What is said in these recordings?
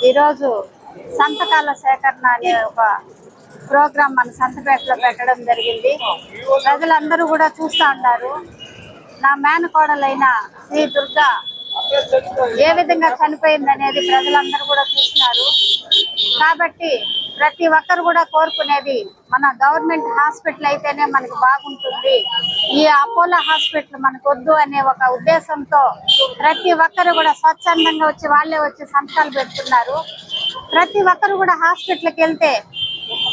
ఈరోజు సంతకాల సేకరణ అనే ఒక ప్రోగ్రాం మన సంతపేటలో పెట్టడం జరిగింది. ప్రజలందరూ కూడా చూస్తూ ఉంటారు. నా మేనకోడలైన శ్రీ దుర్గా ఏ విధంగా చనిపోయింది అనేది ప్రజలందరూ కూడా చూస్తున్నారు. కాబట్టి ప్రతి ఒక్కరు కూడా కోరుకునేది మన గవర్నమెంట్ హాస్పిటల్ అయితేనే మనకు బాగుంటుంది, ఈ అపోలో హాస్పిటల్ మనకు వద్దు అనే ఒక ఉద్దేశంతో ప్రతి ఒక్కరు కూడా స్వచ్ఛందంగా వచ్చి వాళ్ళే వచ్చి సంతకాలు పెడుతున్నారు. ప్రతి ఒక్కరు కూడా హాస్పిటల్కి వెళ్తే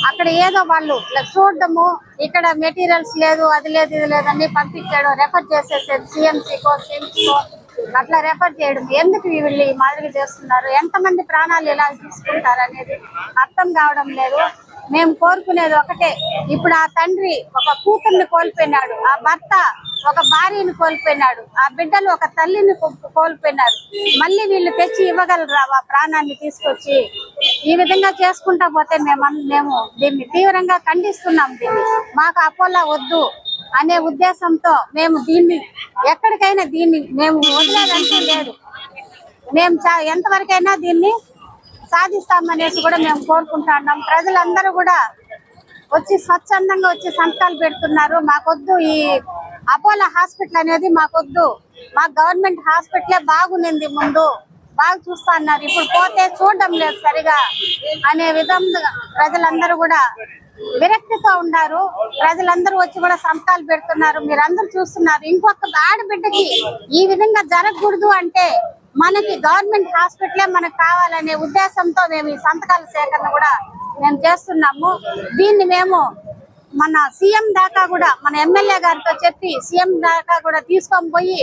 అక్కడ ఏదో వాళ్ళు చూడడము, ఇక్కడ మెటీరియల్స్ లేదు, అది లేదు, ఇది లేదని పంపించడం, రెఫర్ చేసేసేది సిఎంసీకో సిమ్స్కో అట్లా రెఫర్ చేయడం. ఎందుకు వీళ్ళు ఈ మాదిరి చేస్తున్నారు? ఎంతమంది ప్రాణాలు ఇలా తీసుకుంటారు అనేది అర్థం కావడం లేదు. మేము కోరుకునేది ఒకటే, ఇప్పుడు ఆ తండ్రి ఒక కూతుర్ని కోల్పోయినాడు, ఆ భర్త ఒక భార్యని కోల్పోయినాడు, ఆ బిడ్డలు ఒక తల్లిని కోల్పోయినారు. మళ్ళీ వీళ్ళు తెచ్చి ఇవ్వగలరా ఆ ప్రాణాన్ని తీసుకొచ్చి? ఈ విధంగా చేసుకుంటా పోతే మేము దీన్ని తీవ్రంగా ఖండిస్తున్నాం. మాకు అపోలో వద్దు అనే ఉద్దేశంతో మేము దీన్ని ఎక్కడికైనా మేము వదిలేదంటూ లేదు. మేము ఎంతవరకైనా దీన్ని సాధిస్తామనేసి కూడా మేము కోరుకుంటున్నాం. ప్రజలందరూ కూడా వచ్చి స్వచ్ఛందంగా వచ్చి సంతకాలు పెడుతున్నారు. మాకొద్దు ఈ అపోలో హాస్పిటల్ అనేది, మాకొద్దు, మాకు గవర్నమెంట్ హాస్పిటలే బాగుంది, ముందు బాగా చూస్తా అన్నారు, ఇప్పుడు పోతే చూడడం లేదు సరిగా అనే విధంగా ప్రజలందరూ కూడా విరక్తితో ఉన్నారు. ప్రజలందరూ వచ్చి కూడా సంతకాలు పెడుతున్నారు. మీరందరూ చూస్తున్నారు. ఇంకొక ఆడబిడ్డకి ఈ విధంగా జరగకూడదు అంటే మనకి గవర్నమెంట్ హాస్పిటలే మనకు కావాలనే ఉద్దేశంతో మేము ఈ సంతకాల సేకరణ కూడా మేము చేస్తున్నాము. దీన్ని మేము మన సీఎం దాకా కూడా, మన ఎమ్మెల్యే గారితో చెప్పి సీఎం దాకా కూడా తీసుకొని పోయి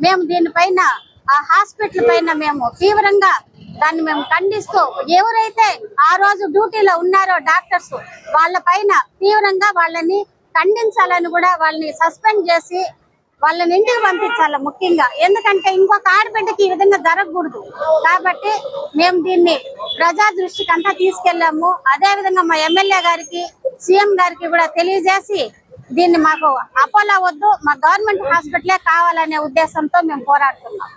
మేము దీనిపైన, ఆ హాస్పిటల్ పైన మేము తీవ్రంగా దాన్ని మేము ఖండిస్తూ, ఎవరైతే ఆ రోజు డ్యూటీలో ఉన్నారో డాక్టర్స్ వాళ్ళ పైన తీవ్రంగా వాళ్ళని ఖండించాలని కూడా, వాళ్ళని సస్పెండ్ చేసి వాళ్ళని ఇంటికి పంపించాలి ముఖ్యంగా. ఎందుకంటే ఇంకొక ఆడబిడ్డకి ఈ విధంగా జరగకూడదు. కాబట్టి మేము దీన్ని ప్రజా దృష్టికి అంతా తీసుకెళ్ళాము. అదే విధంగా మా ఎమ్మెల్యే గారికి, సీఎం గారికి కూడా తెలియజేసి దీన్ని మాకు అపోలో వద్దు, మా గవర్నమెంట్ హాస్పిటలే కావాలనే ఉద్దేశంతో మేము పోరాడుతున్నాం.